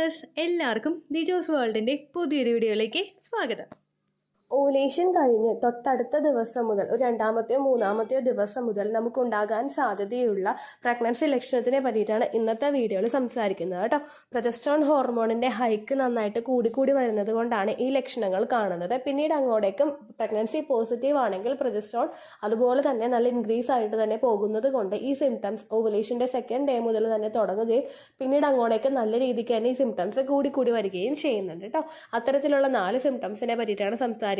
Viewers, എല്ലാവർക്കും ദിജോസ് വേൾഡിൻ്റെ പുതിയൊരു വീഡിയോയിലേക്ക് സ്വാഗതം. ഓവുലേഷൻ കഴിഞ്ഞ് തൊട്ടടുത്ത ദിവസം മുതൽ ഒരു രണ്ടാമത്തെയോ മൂന്നാമത്തെയോ ദിവസം മുതൽ നമുക്കുണ്ടാകാൻ സാധ്യതയുള്ള പ്രഗ്നൻസി ലക്ഷണത്തിനെ പറ്റിയിട്ടാണ് ഇന്നത്തെ വീഡിയോയിൽ സംസാരിക്കുന്നത് കേട്ടോ. പ്രൊജസ്ട്രോൺ ഹോർമോണിന്റെ ഹൈക്ക് നന്നായിട്ട് കൂടിക്കൂടി വരുന്നത് കൊണ്ടാണ് ഈ ലക്ഷണങ്ങൾ കാണുന്നത്. പിന്നീട് അങ്ങോട്ടേക്കും പ്രഗ്നൻസി പോസിറ്റീവ് ആണെങ്കിൽ പ്രൊജസ്ട്രോൺ അതുപോലെ തന്നെ നല്ല ഇൻക്രീസ് ആയിട്ട് തന്നെ പോകുന്നത് കൊണ്ട് ഈ സിംറ്റംസ് ഓവുലേഷന്റെ സെക്കൻഡ് ഡേ മുതൽ തന്നെ തുടങ്ങുകയും പിന്നീട് അങ്ങോട്ടേക്ക് നല്ല രീതിക്ക് തന്നെ ഈ സിംറ്റംസ് കൂടിക്കൂടി വരികയും ചെയ്യുന്നുണ്ട് കേട്ടോ. അത്തരത്തിലുള്ള 4 സിംറ്റംസിനെ പറ്റിയിട്ടാണ് സംസാരിക്കുന്നത്.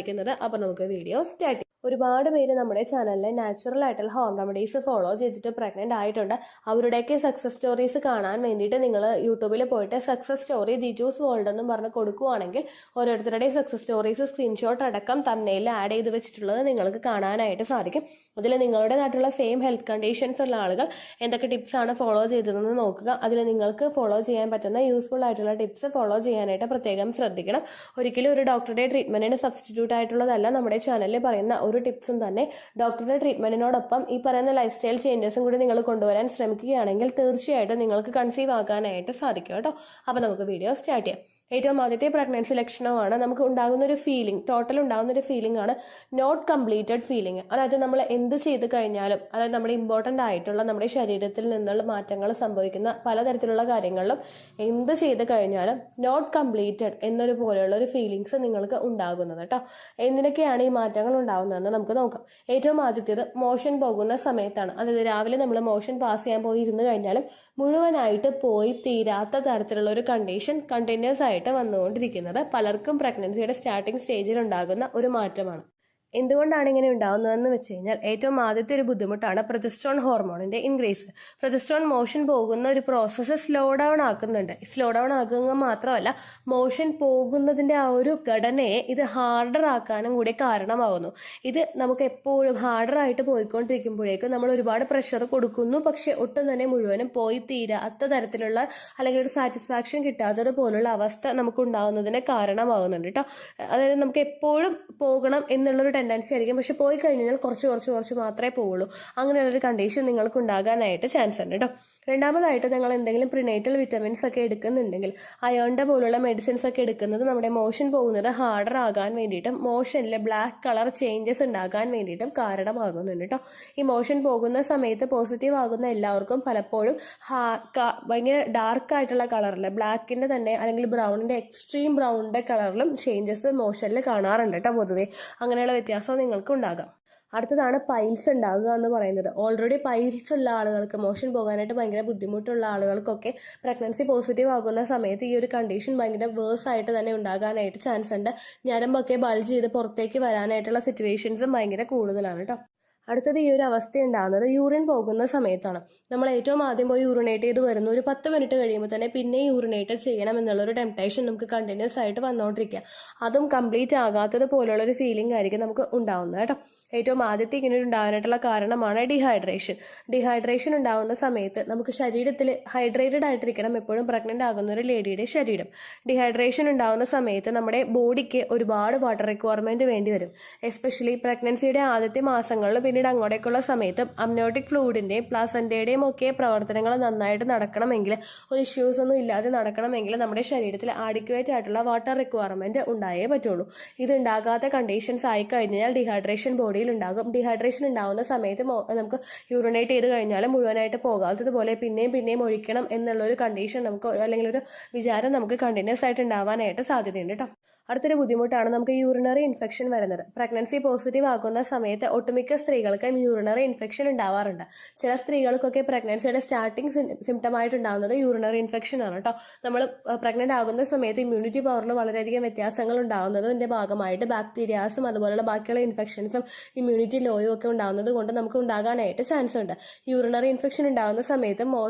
അപ്പൊ നമുക്ക് വീഡിയോ സ്റ്റാർട്ട് ചെയ്യാം. ഒരുപാട് പേര് നമ്മുടെ ചാനലിലെ നാച്ചുറൽ ആയിട്ടുള്ള ഹോം റെമഡീസ് ഫോളോ ചെയ്തിട്ട് പ്രഗ്നന്റ് ആയിട്ടുണ്ട്. അവരുടെയൊക്കെ സക്സസ് സ്റ്റോറീസ് കാണാൻ വേണ്ടിയിട്ട് നിങ്ങൾ യൂട്യൂബിൽ പോയിട്ട് സക്സസ് സ്റ്റോറി ദിജൂസ് വേൾഡ് എന്നും പറഞ്ഞ് കൊടുക്കുവാണെങ്കിൽ ഓരോരുത്തരുടെയും സക്സസ് സ്റ്റോറീസ് സ്ക്രീൻഷോട്ട് അടക്കം തംബ്നെയിലിൽ ആഡ് ചെയ്ത് വെച്ചിട്ടുള്ളത് നിങ്ങൾക്ക് കാണാനായിട്ട് സാധിക്കും. അതിൽ നിങ്ങളുടേതായിട്ടുള്ള സെയിം ഹെൽത്ത് കണ്ടീഷൻസ് ഉള്ള ആളുകൾ എന്തൊക്കെ ടിപ്സ് ആണ് ഫോളോ ചെയ്തതെന്ന് നോക്കുക. അതിൽ നിങ്ങൾക്ക് ഫോളോ ചെയ്യാൻ പറ്റുന്ന യൂസ്ഫുൾ ആയിട്ടുള്ള ടിപ്സ് ഫോളോ ചെയ്യാനായിട്ട് പ്രത്യേകം ശ്രദ്ധിക്കണം. ഒരിക്കലും ഒരു ഡോക്ടറുടെ ട്രീറ്റ്മെന്റിന് സബ്സ്റ്റിറ്റ്യൂട്ട് ആയിട്ടുള്ളതല്ല നമ്മുടെ ചാനലിൽ പറയുന്ന ഒരു ടിപ്സും തന്നെ. ഡോക്ടറുടെ ട്രീറ്റ്മെന്റിനോടൊപ്പം ഈ പറയുന്ന ലൈഫ് സ്റ്റൈൽ ചേഞ്ചസും കൂടി നിങ്ങൾ കൊണ്ടുവരാൻ ശ്രമിക്കുകയാണെങ്കിൽ തീർച്ചയായിട്ടും നിങ്ങൾക്ക് കൺസീവ് ആക്കാനായിട്ട് സാധിക്കും കേട്ടോ. അപ്പൊ നമുക്ക് വീഡിയോ സ്റ്റാർട്ട് ചെയ്യാം. ഏറ്റവും ആദ്യത്തെ പ്രഗ്നൻസി ലക്ഷണമാണ് നമുക്ക് ഉണ്ടാകുന്ന ഒരു ഫീലിംഗ്, ടോട്ടൽ ഉണ്ടാകുന്ന ഒരു ഫീലിംഗ് ആണ് നോട്ട് കംപ്ലീറ്റഡ് ഫീലിംഗ്. അതായത് നമ്മൾ എന്ത് ചെയ്ത് കഴിഞ്ഞാലും, അതായത് നമ്മുടെ ഇമ്പോർട്ടൻ്റ് ആയിട്ടുള്ള നമ്മുടെ ശരീരത്തിൽ നിന്നുള്ള മാറ്റങ്ങൾ സംഭവിക്കുന്ന പലതരത്തിലുള്ള കാര്യങ്ങളിലും എന്ത് ചെയ്ത് കഴിഞ്ഞാലും നോട്ട് കംപ്ലീറ്റഡ് എന്നൊരു പോലെയുള്ള ഒരു ഫീലിങ്സ് നിങ്ങൾക്ക് ഉണ്ടാകുന്നത് കേട്ടോ. എന്തിനൊക്കെയാണ് ഈ മാറ്റങ്ങൾ ഉണ്ടാകുന്നതെന്ന് നമുക്ക് നോക്കാം. ഏറ്റവും ആദ്യത്തേത് മോഷൻ പോകുന്ന സമയത്താണ്. അതായത് രാവിലെ നമ്മൾ മോഷൻ പാസ് ചെയ്യാൻ പോയി ഇരുന്ന് കഴിഞ്ഞാലും മുഴുവനായിട്ട് പോയി തീരാത്ത തരത്തിലുള്ള ഒരു കണ്ടീഷൻ കണ്ടിന്യൂസ് ആയിട്ട് വന്നുകൊണ്ടിരിക്കുന്നത് പലർക്കും പ്രഗ്നൻസിയുടെ സ്റ്റാർട്ടിംഗ് സ്റ്റേജിൽ ഉണ്ടാകുന്ന ഒരു മാറ്റമാണ്. എന്തുകൊണ്ടാണ് ഇങ്ങനെ ഉണ്ടാകുന്നതെന്ന് വെച്ച് കഴിഞ്ഞാൽ ഏറ്റവും ആദ്യത്തെ ഒരു ബുദ്ധിമുട്ടാണ് പ്രൊജസ്ട്രോൺ ഹോർമോണിന്റെ ഇൻക്രീസ്. പ്രൊജസ്ട്രോൺ മോഷൻ പോകുന്ന ഒരു പ്രോസസ്സ് സ്ലോ ഡൗൺ ആക്കുന്നുണ്ട്. സ്ലോ ഡൗൺ ആക്കുക മാത്രമല്ല, മോഷൻ പോകുന്നതിന്റെ ആ ഒരു ഘടനയെ ഇത് ഹാർഡർ ആക്കാനും കൂടി കാരണമാകുന്നു. ഇത് നമുക്ക് എപ്പോഴും ഹാർഡർ ആയിട്ട് പോയിക്കൊണ്ടിരിക്കുമ്പോഴേക്കും നമ്മൾ ഒരുപാട് പ്രഷർ കൊടുക്കുന്നു, പക്ഷെ ഒട്ടും തന്നെ മുഴുവനും പോയി തീരാത്ത തരത്തിലുള്ള അല്ലെങ്കിൽ ഒരു സാറ്റിസ്ഫാക്ഷൻ കിട്ടാത്തത് പോലുള്ള അവസ്ഥ നമുക്ക് ഉണ്ടാകുന്നതിന് കാരണമാകുന്നുണ്ട് കേട്ടോ. അതായത് നമുക്ക് എപ്പോഴും പോകണം എന്നുള്ളൊരു ടെൻഡൻസി ആയിരിക്കും, പക്ഷെ പോയി കഴിഞ്ഞാൽ കുറച്ച് മാത്രമേ പോവുള്ളൂ. അങ്ങനെയുള്ളൊരു കണ്ടീഷൻ നിങ്ങൾക്ക് ഉണ്ടാകാനായിട്ട് ചാൻസ് ഉണ്ട് കേട്ടോ. രണ്ടാമതായിട്ട് നിങ്ങൾ എന്തെങ്കിലും പ്രിനേറ്റൽ വിറ്റമിൻസ് ഒക്കെ എടുക്കുന്നുണ്ടെങ്കിൽ, അയോണിന്റെ പോലുള്ള മെഡിസിൻസ് ഒക്കെ എടുക്കുന്നത് നമ്മുടെ മോഷൻ പോകുന്നത് ഹാർഡർ ആകാൻ വേണ്ടിയിട്ടും മോഷനിൽ ബ്ലാക്ക് കളർ ചേഞ്ചസ് ഉണ്ടാകാൻ വേണ്ടിയിട്ടും കാരണമാകുന്നുണ്ട് കേട്ടോ. ഈ മോഷൻ പോകുന്ന സമയത്ത് പോസിറ്റീവ് ആകുന്ന എല്ലാവർക്കും പലപ്പോഴും ഭയങ്കര ഡാർക്ക് ആയിട്ടുള്ള കളറിൽ, ബ്ലാക്കിന്റെ തന്നെ അല്ലെങ്കിൽ ബ്രൗണിന്റെ എക്സ്ട്രീം ബ്രൗണിന്റെ കളറിലും ചേഞ്ചസ് മോഷനിൽ കാണാറുണ്ട് കേട്ടോ. പൊതുവെ അങ്ങനെയുള്ള വ്യത്യാസം നിങ്ങൾക്ക് ഉണ്ടാകാം. അടുത്തതാണ് പൈൽസ് ഉണ്ടാകുക എന്ന് പറയുന്നത്. ഓൾറെഡി പൈൽസ് ഉള്ള ആളുകൾക്ക്, മോഷൻ പോകാനായിട്ട് ഭയങ്കര ബുദ്ധിമുട്ടുള്ള ആളുകൾക്കൊക്കെ പ്രഗ്നൻസി പോസിറ്റീവ് ആകുന്ന സമയത്ത് ഈ ഒരു കണ്ടീഷൻ ഭയങ്കര വേഴ്സ് ആയിട്ട് തന്നെ ഉണ്ടാകാനായിട്ട് ചാൻസ് ഉണ്ട്. ഞരമ്പൊക്കെ ബൾജ് ചെയ്ത് പുറത്തേക്ക് വരാനായിട്ടുള്ള സിറ്റുവേഷൻസും ഭയങ്കര കൂടുതലാണ് കേട്ടോ. അടുത്തത് ഈ ഒരു അവസ്ഥ ഉണ്ടാകുന്നത് യൂറിൻ പോകുന്ന സമയത്താണ്. നമ്മൾ ഏറ്റവും ആദ്യം പോയി യൂറിനേറ്റ് ചെയ്ത് വരുന്നു, ഒരു 10 മിനിറ്റ് കഴിയുമ്പോൾ തന്നെ പിന്നെ യൂറിനേറ്റ് ചെയ്യണം എന്നുള്ളൊരു ടെംപ്ടേഷൻ നമുക്ക് കണ്ടിന്യൂസ് ആയിട്ട് വന്നുകൊണ്ടിരിക്കുക. അതും കംപ്ലീറ്റ് ആകാത്തത് പോലുള്ള ഒരു ഫീലിംഗ് ആയിരിക്കും നമുക്ക് ഉണ്ടാവുന്നത് കേട്ടോ. ഏറ്റവും ആദ്യത്തെ ഇങ്ങനെ ഉണ്ടാകാനായിട്ടുള്ള കാരണമാണ് ഡീഹൈഡ്രേഷൻ. ഡീഹൈഡ്രേഷൻ ഉണ്ടാകുന്ന സമയത്ത് നമുക്ക് ശരീരത്തിൽ ഹൈഡ്രേറ്റഡ് ആയിട്ടിരിക്കണം എപ്പോഴും പ്രഗ്നന്റ് ആകുന്ന ഒരു ലേഡിയുടെ ശരീരം. ഡീഹൈഡ്രേഷൻ ഉണ്ടാകുന്ന സമയത്ത് നമ്മുടെ ബോഡിക്ക് ഒരുപാട് വാട്ടർ റിക്വയർമെന്റ് വേണ്ടി വരും. എസ്പെഷ്യലി പ്രഗ്നൻസിയുടെ ആദ്യത്തെ മാസങ്ങളിൽ പിന്നീട് അങ്ങോട്ടേക്കുള്ള സമയത്ത് അമ്നോട്ടിക് ഫ്ലൂയിഡിന്റെയും പ്ലാസന്റയുടെയും ഒക്കെ പ്രവർത്തനങ്ങൾ നന്നായിട്ട് നടക്കണമെങ്കിൽ, ഒരു ഇഷ്യൂസ് ഒന്നും ഇല്ലാതെ നടക്കണമെങ്കിൽ നമ്മുടെ ശരീരത്തിൽ ആഡിക്വേറ്റ് ആയിട്ടുള്ള വാട്ടർ റിക്വയർമെന്റ് ഉണ്ടായേ പറ്റുള്ളൂ. ഇത് ഉണ്ടാകാത്ത കണ്ടീഷൻസ് ആയി കഴിഞ്ഞാൽ ഡീഹൈഡ്രേഷൻ ബോഡിയിൽ ഉണ്ടാകും. ഡീഹൈഡ്രേഷൻ ഉണ്ടാകുന്ന സമയത്ത് നമുക്ക് യൂറിനേറ്റ് ചെയ്ത് കഴിഞ്ഞാൽ മുഴുവനായിട്ട് പോകാത്തതുപോലെ പിന്നെയും ഒഴിക്കണം എന്നുള്ള ഒരു കണ്ടീഷൻ നമുക്ക്, അല്ലെങ്കിൽ ഒരു വിചാരം നമുക്ക് കണ്ടിന്യൂസ് ആയിട്ട് ഉണ്ടാവാനായിട്ട് സാധ്യതയുണ്ട് കേട്ടോ. അടുത്തൊരു ബുദ്ധിമുട്ടാണ് നമുക്ക് യൂറിനറി ഇൻഫെക്ഷൻ വരുന്നത്. പ്രഗ്നൻസി പോസിറ്റീവ് ആകുന്ന സമയത്ത് ഒട്ടുമിക്ക സ്ത്രീകൾക്കും യൂറിനറി ഇൻഫെക്ഷൻ ഉണ്ടാവാറുണ്ട്. ചില സ്ത്രീകൾക്കൊക്കെ പ്രഗ്നൻസിയുടെ സ്റ്റാർട്ടിംഗ് സിംറ്റം ആയിട്ട് ഉണ്ടാകുന്നത് യൂറിനറി ഇൻഫെക്ഷൻ ആണ് കേട്ടോ. നമ്മൾ പ്രഗ്നന്റ് ആകുന്ന സമയത്ത് ഇമ്മ്യൂണിറ്റി പവറിൽ വളരെയധികം വ്യത്യാസങ്ങൾ ഉണ്ടാകുന്നതിന്റെ ഭാഗമായിട്ട് ബാക്ടീരിയാസും അതുപോലുള്ള ബാക്കിയുള്ള ഇൻഫെക്ഷൻസും ഇമ്മ്യൂണിറ്റി ലോയും ഒക്കെ ഉണ്ടാകുന്നത് കൊണ്ട് നമുക്ക് ഉണ്ടാകാനായിട്ട് ചാൻസ് ഉണ്ട്. യൂറിനറി ഇൻഫെക്ഷൻ ഉണ്ടാകുന്ന സമയത്ത്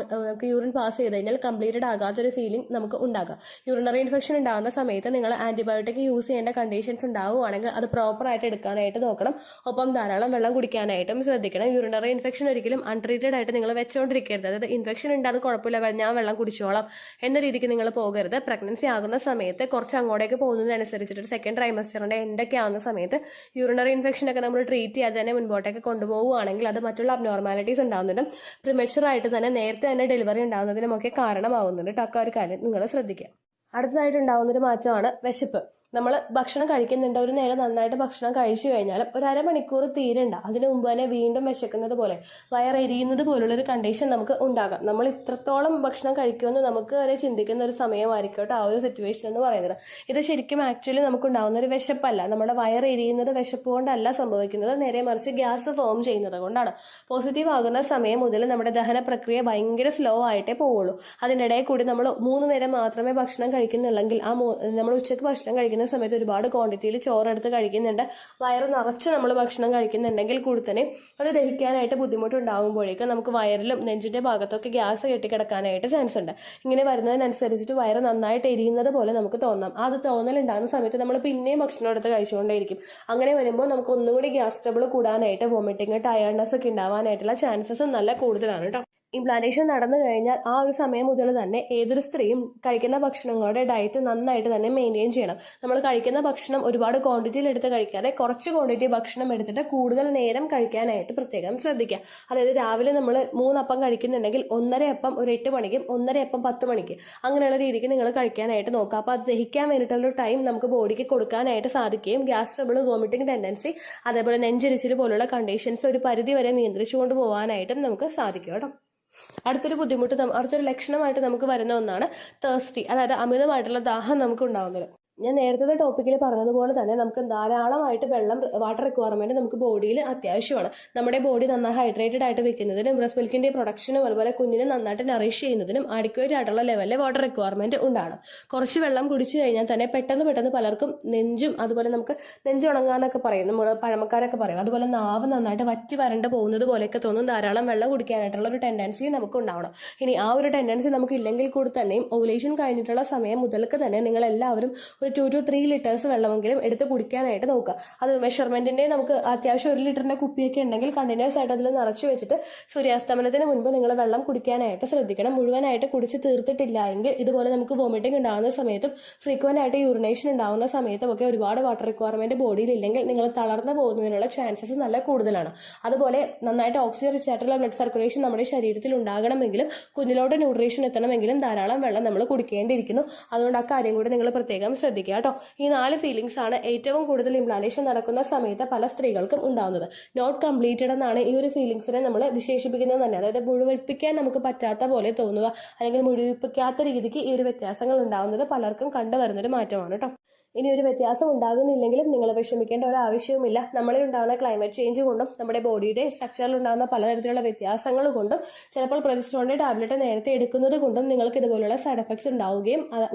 നമുക്ക് യൂറിൻ പാസ് ചെയ്ത് കഴിഞ്ഞാൽ കംപ്ലീറ്റഡ് ആകാത്തൊരു ഫീലിംഗ് നമുക്ക് ഉണ്ടാകാം. യൂറിനറി ഇൻഫെക്ഷൻ ഉണ്ടാകുന്ന സമയത്ത് നിങ്ങൾ ആന്റിബയോട്ടിക് യൂസ് ചെയ്യേണ്ട കണ്ടീഷൻസ് ഉണ്ടാവുകയാണെങ്കിൽ അത് പ്രോപ്പർ ആയിട്ട് എടുക്കാനായിട്ട് നോക്കണം. ഒപ്പം ധാരാളം വെള്ളം കുടിക്കാനായിട്ടും ശ്രദ്ധിക്കണം. യൂറിനറി ഇൻഫെക്ഷൻ ഒരിക്കലും അൺട്രീറ്റഡ് ആയിട്ട് നിങ്ങൾ വെച്ചുകൊണ്ടിരിക്കരുത്. അതായത് ഇൻഫെക്ഷൻ ഉണ്ട്, അത് കുഴപ്പമില്ല, ഞാൻ വെള്ളം കുടിച്ചോളാം എന്ന രീതിക്ക് നിങ്ങൾ പോകരുത്. പ്രഗ്നൻസി ആകുന്ന സമയത്ത് കുറച്ച് അങ്ങോട്ടേക്ക് പോകുന്നതിനനുസരിച്ചിട്ട് സെക്കൻഡ് ട്രൈമസ്റ്ററിന്റെ എൻഡൊക്കെ ആവുന്ന സമയത്ത് യൂറിനറി ഇൻഫെക്ഷൻ ഒക്കെ നമ്മൾ ട്രീറ്റ് ചെയ്യാതെ തന്നെ മുൻപോട്ടേക്ക് കൊണ്ടുപോവുകയാണെങ്കിൽ അത് മറ്റുള്ള അബ്നോർമാലിറ്റീസ് ഉണ്ടാകുന്നതിനും പ്രിമച്വർ ആയിട്ട് തന്നെ നേരത്തെ തന്നെ ഡെലിവറി ഉണ്ടാകുന്നതിനും ഒക്കെ കാരണമാവുന്നുണ്ട്. ആ ഒരു കാര്യം നിങ്ങൾ ശ്രദ്ധിക്കുക. അടുത്തതായിട്ട് ഉണ്ടാകുന്നൊരു മാറ്റമാണ് വിശപ്പ്. നമ്മൾ ഭക്ഷണം കഴിക്കുന്നുണ്ട്, ഒരു നേരം നന്നായിട്ട് ഭക്ഷണം കഴിച്ചു കഴിഞ്ഞാലും ഒരു അരമണിക്കൂർ തീരണ്ട, അതിന് മുമ്പ് തന്നെ വീണ്ടും വിശക്കുന്നത് പോലെ വയറെരിയുന്നത് പോലുള്ളൊരു കണ്ടീഷൻ നമുക്ക് ഉണ്ടാകാം. നമ്മൾ ഇത്രത്തോളം ഭക്ഷണം കഴിക്കുമെന്ന് നമുക്ക് വരെ ചിന്തിക്കുന്ന ഒരു സമയമായിരിക്കും കേട്ടോ ആ ഒരു സിറ്റുവേഷൻ എന്ന് പറയുന്നത്. ഇത് ശരിക്കും ആക്ച്വലി നമുക്ക് ഉണ്ടാകുന്ന ഒരു വിശപ്പല്ല, നമ്മുടെ വയറെരിയുന്നത് വിശപ്പ് കൊണ്ടല്ല സംഭവിക്കുന്നത്, നേരെ മറിച്ച് ഗ്യാസ് ഫോം ചെയ്യുന്നത് കൊണ്ടാണ്. പോസിറ്റീവ് ആകുന്ന സമയം മുതൽ നമ്മുടെ ദഹന പ്രക്രിയ ഭയങ്കര സ്ലോ ആയിട്ടേ പോവുള്ളൂ. അതിനിടയിൽ കൂടി നമ്മൾ 3 നേരം മാത്രമേ ഭക്ഷണം കഴിക്കുന്നുള്ളെങ്കിൽ നമ്മൾ ഉച്ചയ്ക്ക് ഭക്ഷണം കഴിക്കുന്ന സമയത്ത് ഒരുപാട് ക്വാണ്ടിറ്റിയിൽ ചോറെടുത്ത് കഴിക്കുന്നുണ്ട്, വയറ് നിറച്ച് നമ്മൾ ഭക്ഷണം കഴിക്കുന്നുണ്ടെങ്കിൽ കൂടി തന്നെ അത് ദഹിക്കാനായിട്ട് ബുദ്ധിമുട്ടുണ്ടാകുമ്പോഴേക്ക് നമുക്ക് വയറിലും നെഞ്ചിന്റെ ഭാഗത്തൊക്കെ ഗ്യാസ് കെട്ടിക്കിടക്കാനായിട്ട് ചാൻസ് ഉണ്ട്. ഇങ്ങനെ വരുന്നതിനനുസരിച്ചിട്ട് വയറ് നന്നായിട്ട് എരിയുന്നത് പോലെ നമുക്ക് തോന്നാം. അത് തോന്നലുണ്ടാകുന്ന സമയത്ത് നമ്മൾ പിന്നെയും ഭക്ഷണം എടുത്ത് കഴിച്ചുകൊണ്ടേയിരിക്കും. അങ്ങനെ വരുമ്പോൾ നമുക്ക് ഒന്നുകൂടി ഗ്യാസ് ട്രബിൾ കൂടാനായിട്ട്, വോമിറ്റിങ്, ടയർഡ്നെസ് ഒക്കെ ഉണ്ടാവാനായിട്ടുള്ള ചാൻസസ് നല്ല കൂടുതലാണ് കേട്ടോ. ഇംപ്ലാന്റേഷൻ നടന്നു കഴിഞ്ഞാൽ ആ ഒരു സമയം മുതൽ തന്നെ ഏതൊരു സ്ത്രീയും കഴിക്കുന്ന ഭക്ഷണങ്ങളുടെ ഡയറ്റ് നന്നായിട്ട് തന്നെ മെയിൻറ്റെയിൻ ചെയ്യണം. നമ്മൾ കഴിക്കുന്ന ഭക്ഷണം ഒരുപാട് ക്വാണ്ടിറ്റിയിൽ എടുത്ത് കഴിക്കാതെ കുറച്ച് ക്വാണ്ടിറ്റി ഭക്ഷണം എടുത്തിട്ട് കൂടുതൽ നേരം കഴിക്കാനായിട്ട് പ്രത്യേകം ശ്രദ്ധിക്കുക. അതായത് രാവിലെ നമ്മൾ 3 അപ്പം കഴിക്കുന്നുണ്ടെങ്കിൽ 1.5 അപ്പം ഒരു 8 മണിക്കും 1.5 അപ്പം 10 മണിക്ക് അങ്ങനെയുള്ള രീതിക്ക് നിങ്ങൾ കഴിക്കാനായിട്ട് നോക്കുക. അപ്പോൾ അത് ദഹിക്കാൻ വേണ്ടിയിട്ടുള്ള ടൈം നമുക്ക് ബോഡിക്ക് കൊടുക്കാനായിട്ട് സാധിക്കുകയും ഗ്യാസ് ട്രബിൾ, വോമിറ്റിംഗ് ടെൻഡൻസി, അതേപോലെ നെഞ്ചരിച്ചിൽ പോലുള്ള കണ്ടീഷൻസ് ഒരു പരിധി വരെ നിയന്ത്രിച്ചുകൊണ്ട് പോകാനായിട്ടും നമുക്ക് സാധിക്കും കേട്ടോ. അടുത്തൊരു ലക്ഷണമായിട്ട് നമുക്ക് വരുന്ന ഒന്നാണ് തേഴ്സ്റ്റി, അതായത് അമിതമായിട്ടുള്ള ദാഹം നമുക്ക് ഉണ്ടാകുന്നത്. ഞാൻ നേരത്തെ ടോപ്പിക്കിൽ പറഞ്ഞതുപോലെ തന്നെ നമുക്ക് ധാരാളമായിട്ട് വാട്ടർ റിക്വയർമെന്റ് നമുക്ക് ബോഡിയിൽ അത്യാവശ്യമാണ്. നമ്മുടെ ബോഡി നന്നായി ഹൈഡ്രേറ്റഡ് ആയിട്ട് വെക്കുന്നതിനും ബ്രസ്റ്റ് മിൽക്കിന്റെ പ്രൊഡക്ഷനും അതുപോലെ കുഞ്ഞിനെ നന്നായിട്ട് നറിഷ് ചെയ്യുന്നതിനും അഡിക്വേറ്റ് ആയിട്ടുള്ള ലെവലിൽ വാട്ടർ റിക്വയർമെന്റ് ഉണ്ടാകണം. കുറച്ച് വെള്ളം കുടിച്ചു കഴിഞ്ഞാൽ തന്നെ പെട്ടെന്ന് പലർക്കും നെഞ്ചും അതുപോലെ നമുക്ക് നെഞ്ചുണങ്ങാന്നൊക്കെ പറയും, നമ്മൾ പഴമക്കാരൊക്കെ പറയും, അതുപോലെ നാവ് നന്നായിട്ട് വറ്റി വരണ്ട് പോകുന്നത് പോലെയൊക്കെ തോന്നും. ധാരാളം വെള്ളം കുടിക്കാനായിട്ടുള്ള ഒരു ടെൻഡൻസി നമുക്ക് ഉണ്ടാവണം. ഇനി ആ ഒരു ടെൻഡൻസി നമുക്ക് ഇല്ലെങ്കിൽ കൂടി തന്നെയും ഓവുലേഷൻ കഴിഞ്ഞിട്ടുള്ള സമയം മുതൽക്ക് തന്നെ നിങ്ങൾ എല്ലാവരും 2 to 3 ലിറ്റേഴ്സ് വെള്ളമെങ്കിലും എടുത്ത് കുടിക്കാനായിട്ട് നോക്കുക. അത് മെഷർമെന്റിന്റെ നമുക്ക് അത്യാവശ്യം 1 ലിറ്ററിന്റെ കുപ്പിയൊക്കെ ഉണ്ടെങ്കിൽ കണ്ടിന്യൂസ് ആയിട്ട് അതിൽ നിറച്ചു വെച്ചിട്ട് സൂര്യാസ്തമനത്തിന് മുൻപ് നിങ്ങൾ വെള്ളം കുടിക്കാനായിട്ട് ശ്രദ്ധിക്കണം. മുഴുവനായിട്ട് കുടിച്ച് തീർത്തിട്ടില്ല എങ്കിൽ ഇതുപോലെ നമുക്ക് വോമിറ്റിംഗ് ഉണ്ടാകുന്ന സമയത്തും ഫ്രീക്വന്റ് ആയിട്ട് യൂറിനേഷൻ ഉണ്ടാകുന്ന സമയത്തും ഒക്കെ ഒരുപാട് വാട്ടർ റിക്വയർമെന്റ് ബോഡിയിൽ ഇല്ലെങ്കിൽ നിങ്ങൾ തളർന്നു പോകുന്നതിനുള്ള ചാൻസസ് നല്ല കൂടുതലാണ്. അതുപോലെ നന്നായിട്ട് ഓക്സിജൻ റിച്ച് ആയിട്ടുള്ള ബ്ലഡ് സർക്കുലേഷൻ നമ്മുടെ ശരീരത്തിൽ ഉണ്ടാകണമെങ്കിലും കുഞ്ഞിലോട്ട് ന്യൂട്രീഷൻ എത്തണമെങ്കിലും ധാരാളം വെള്ളം നമ്മൾ കുടിക്കേണ്ടിയിരിക്കുന്നു. അതുകൊണ്ട് ആ കാര്യം കൂടി നിങ്ങൾ പ്രത്യേകം ശ്രദ്ധിക്കുക കേട്ടോ. ഈ 4 ഫീലിംഗ്സ് ആണ് ഏറ്റവും കൂടുതൽ ഇംപ്ലാന്റേഷൻ നടക്കുന്ന സമയത്ത് പല സ്ത്രീകൾക്കും ഉണ്ടാകുന്നത്. നോട്ട് കംപ്ലീറ്റഡ് എന്നാണ് ഈ ഒരു ഫീലിംഗ്സിനെ നമ്മൾ വിശേഷിപ്പിക്കുന്നത് തന്നെ. അതായത് മുഴുവിപ്പിക്കാൻ നമുക്ക് പറ്റാത്ത പോലെ തോന്നുക, അല്ലെങ്കിൽ മുഴുവിപ്പിക്കാത്ത രീതിക്ക് ഈ ഒരു വ്യത്യാസങ്ങൾ ഉണ്ടാകുന്നത് പലർക്കും കണ്ടുവരുന്നൊരു മാറ്റമാണ് കേട്ടോ. ഇനി ഒരു വ്യത്യാസം ഉണ്ടാകുന്നില്ലെങ്കിലും നിങ്ങൾ വിഷമിക്കേണ്ട ഒരു ആവശ്യവുമില്ല. നമ്മളിൽ ഉണ്ടാകുന്ന ക്ലൈമറ്റ് ചേഞ്ച് കൊണ്ടും നമ്മുടെ ബോഡിയുടെ സ്ട്രക്ചറിൽ ഉണ്ടാകുന്ന പലതരത്തിലുള്ള വ്യത്യാസങ്ങൾ കൊണ്ടും ചിലപ്പോൾ പ്രൊജസ്ട്രോണിന്റെ ടാബ്ലറ്റ് നേരത്തെ എടുക്കുന്നത് കൊണ്ടും നിങ്ങൾക്ക് ഇതുപോലുള്ള സൈഡ് എഫക്ട്സ്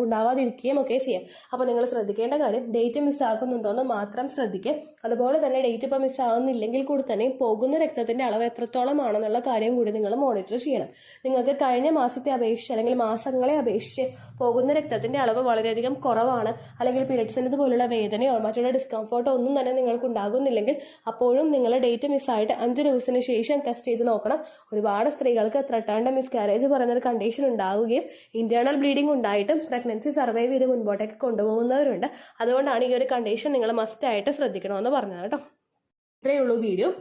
ഉണ്ടാവാതിരിക്കുകയും ഒക്കെ ചെയ്യാം. അപ്പോൾ നിങ്ങൾ ശ്രദ്ധിക്കേണ്ട കാര്യം ഡേറ്റ് മിസ്സാക്കുന്നുണ്ടോയെന്ന് മാത്രം ശ്രദ്ധിക്കുക. അതുപോലെ തന്നെ ഡേറ്റ് ഇപ്പോൾ മിസ്സാകുന്നില്ലെങ്കിൽ കൂടി തന്നെ പോകുന്ന രക്തത്തിന്റെ അളവ് എത്രത്തോളം ആണെന്നുള്ള കാര്യം കൂടി നിങ്ങൾ മോണിറ്റർ ചെയ്യണം. നിങ്ങൾക്ക് കഴിഞ്ഞ മാസത്തെ അപേക്ഷിച്ച് അല്ലെങ്കിൽ മാസങ്ങളെ അപേക്ഷിച്ച് പോകുന്ന രക്തത്തിന്റെ അളവ് വളരെയധികം കുറവാണ്, അല്ലെങ്കിൽ പീരിയഡ്സിന് പോലുള്ള വേദനയോ മറ്റുള്ള ഡിസ്കംഫോർട്ടോ ഒന്നും തന്നെ നിങ്ങൾക്ക് ഉണ്ടാകുന്നില്ലെങ്കിൽ അപ്പോഴും നിങ്ങൾ ഡേറ്റ് മിസ്സായിട്ട് 5 ദിവസത്തിന് ശേഷം ടെസ്റ്റ് ചെയ്ത് നോക്കണം. ഒരുപാട് സ്ത്രീകൾക്ക് ത്രെട്ടാൻഡ് മിസ്കാരേജ് പറയുന്നൊരു കണ്ടീഷൻ ഉണ്ടാവുകയും ഇന്റേണൽ ബ്ലീഡിംഗ് ഉണ്ടായിട്ടും പ്രഗ്നൻസി സർവൈവ് ചെയ്ത് മുൻപോട്ടേക്ക് കൊണ്ടുപോകുന്നവരുണ്ട്. അതുകൊണ്ടാണ് ഈ ഒരു കണ്ടീഷൻ നിങ്ങൾ മസ്റ്റ് ആയിട്ട് ശ്രദ്ധിക്കണമെന്ന് പറഞ്ഞത് കേട്ടോ. ഇത്രയേ ഉള്ളൂ വീഡിയോ.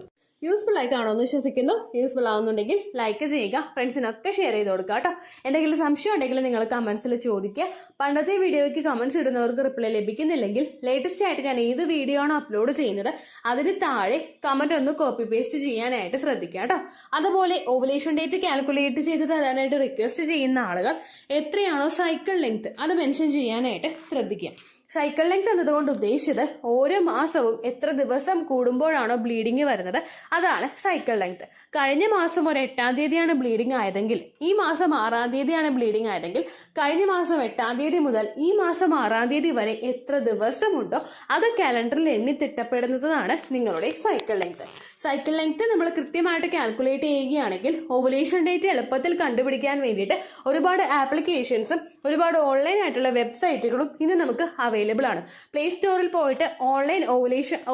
യൂസ്ഫുൾ ആയി കാണുമെന്ന് വിശ്വസിക്കുന്നു. യൂസ്ഫുൾ ആവുന്നുണ്ടെങ്കിൽ ലൈക്ക് ചെയ്യുക, ഫ്രണ്ട്സിനൊക്കെ ഷെയർ ചെയ്ത് കൊടുക്കുക കേട്ടോ. എന്തെങ്കിലും സംശയം ഉണ്ടെങ്കിൽ നിങ്ങൾ കമന്റ്സിൽ ചോദിക്കുക. പണ്ടത്തെ വീഡിയോയ്ക്ക് കമന്റ്സ് ഇടുന്നവർക്ക് റിപ്ലൈ ലഭിക്കുന്നില്ലെങ്കിൽ ലേറ്റസ്റ്റ് ആയിട്ട് ഞാൻ ഏത് വീഡിയോ ആണ് അപ്ലോഡ് ചെയ്യുന്നത് അതിന് താഴെ കമന്റ് ഒന്ന് കോപ്പി പേസ്റ്റ് ചെയ്യാനായിട്ട് ശ്രദ്ധിക്കുക കേട്ടോ. അതുപോലെ ഓവുലേഷൻ ഡേറ്റ് കാൽക്കുലേറ്റ് ചെയ്ത് തരാനായിട്ട് റിക്വസ്റ്റ് ചെയ്യുന്ന ആളുകൾ എത്രയാണോ സൈക്കിൾ ലെങ്ത് അത് മെൻഷൻ ചെയ്യാനായിട്ട് ശ്രദ്ധിക്കുക. സൈക്കിൾ ലെങ്ത് എന്നതുകൊണ്ട് ഉദ്ദേശിച്ചത് ഓരോ മാസവും എത്ര ദിവസം കൂടുമ്പോഴാണോ ബ്ലീഡിങ് വരുന്നത് അതാണ് സൈക്കിൾ ലെങ്ത്. കഴിഞ്ഞ മാസം ഒരു 8-ാം തീയതിയാണ് ബ്ലീഡിംഗ് ആയതെങ്കിൽ ഈ മാസം 6-ാം തീയതിയാണ് ബ്ലീഡിംഗ് ആയതെങ്കിൽ കഴിഞ്ഞ മാസം 8-ാം തീയതി മുതൽ ഈ മാസം 6-ാം തീയതി വരെ എത്ര ദിവസമുണ്ടോ അത് കാലണ്ടറിൽ എണ്ണി തിട്ടപ്പെടുന്നതാണ് നിങ്ങളുടെ സൈക്കിൾ ലെങ്ത്. സൈക്കിൾ ലെങ്ത് നമ്മൾ കൃത്യമായിട്ട് കാൽക്കുലേറ്റ് ചെയ്യുകയാണെങ്കിൽ ഓവുലേഷൻ ഡേറ്റ് എളുപ്പത്തിൽ കണ്ടുപിടിക്കാൻ വേണ്ടിയിട്ട് ഒരുപാട് ആപ്ലിക്കേഷൻസും ഒരുപാട് ഓൺലൈൻ ആയിട്ടുള്ള വെബ്സൈറ്റുകളും ഇന്ന് നമുക്ക് അവൈലബിൾ ആണ്. പ്ലേ സ്റ്റോറിൽ പോയിട്ട് ഓൺലൈൻ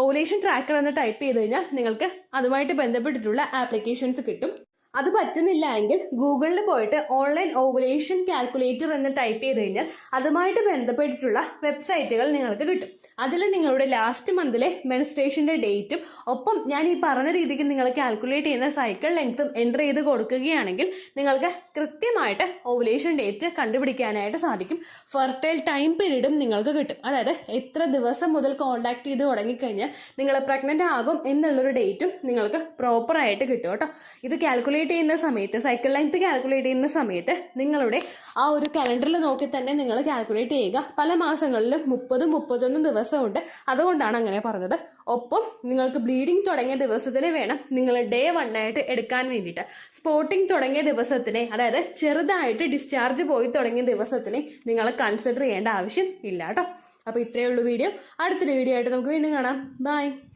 ഓവുലേഷൻ ട്രാക്കർ എന്ന് ടൈപ്പ് ചെയ്ത് കഴിഞ്ഞാൽ നിങ്ങൾക്ക് അതുമായിട്ട് ബന്ധപ്പെട്ടിട്ടുള്ള ആപ്ലിക്കേഷൻസ് കിട്ടും. അത് പറ്റുന്നില്ല എങ്കിൽ ഗൂഗിളിൽ പോയിട്ട് ഓൺലൈൻ ഓവുലേഷൻ കാൽക്കുലേറ്റർ എന്ന് ടൈപ്പ് ചെയ്ത് കഴിഞ്ഞാൽ അതുമായിട്ട് ബന്ധപ്പെട്ടിട്ടുള്ള വെബ്സൈറ്റുകൾ നിങ്ങൾക്ക് കിട്ടും. അതിൽ നിങ്ങളുടെ ലാസ്റ്റ് മന്തിലെ മെൻസ്ട്രേഷന്റെ ഡേറ്റും ഒപ്പം ഞാൻ ഈ പറഞ്ഞ രീതിക്ക് നിങ്ങൾ കാൽക്കുലേറ്റ് ചെയ്യുന്ന സൈക്കിൾ ലെങ്ത്തും എൻ്റർ ചെയ്ത് കൊടുക്കുകയാണെങ്കിൽ നിങ്ങൾക്ക് കൃത്യമായിട്ട് ഓവുലേഷൻ ഡേറ്റ് കണ്ടുപിടിക്കാനായിട്ട് സാധിക്കും. ഫെർട്ടൈൽ ടൈം പീരീഡും നിങ്ങൾക്ക് കിട്ടും. അതായത് എത്ര ദിവസം മുതൽ കോൺടാക്ട് ചെയ്ത് തുടങ്ങിക്കഴിഞ്ഞാൽ നിങ്ങൾ പ്രഗ്നന്റ് ആകും എന്നുള്ളൊരു ഡേറ്റും നിങ്ങൾക്ക് പ്രോപ്പറായിട്ട് കിട്ടും കേട്ടോ. ഇത് കാൽക്കുലേറ്റ് ചെയ്യുന്ന സമയത്ത്, സൈക്കിൾ ലെങ്ത് കാൽക്കുലേറ്റ് ചെയ്യുന്ന സമയത്ത് നിങ്ങളുടെ ആ ഒരു കലണ്ടറിൽ നോക്കി തന്നെ നിങ്ങൾ കാൽക്കുലേറ്റ് ചെയ്യുക. പല മാസങ്ങളിലും 30-31 ദിവസമുണ്ട്, അതുകൊണ്ടാണ് അങ്ങനെ പറഞ്ഞത്. ഒപ്പം നിങ്ങൾക്ക് ബ്ലീഡിങ് തുടങ്ങിയ ദിവസത്തിൽ വേണം നിങ്ങൾ ഡേ 1 ആയിട്ട് എടുക്കാൻ വേണ്ടിയിട്ട്. സ്പോട്ടിങ് തുടങ്ങിയ ദിവസത്തിനെ, അതായത് ചെറുതായിട്ട് ഡിസ്ചാർജ് പോയി തുടങ്ങിയ ദിവസത്തിനെ നിങ്ങൾ കൺസിഡർ ചെയ്യേണ്ട ആവശ്യം ഇല്ല കേട്ടോ. അപ്പോൾ ഇത്രയേ ഉള്ളൂ വീഡിയോ. അടുത്തൊരു വീഡിയോ ആയിട്ട് നമുക്ക് വീണ്ടും കാണാം. ബൈ.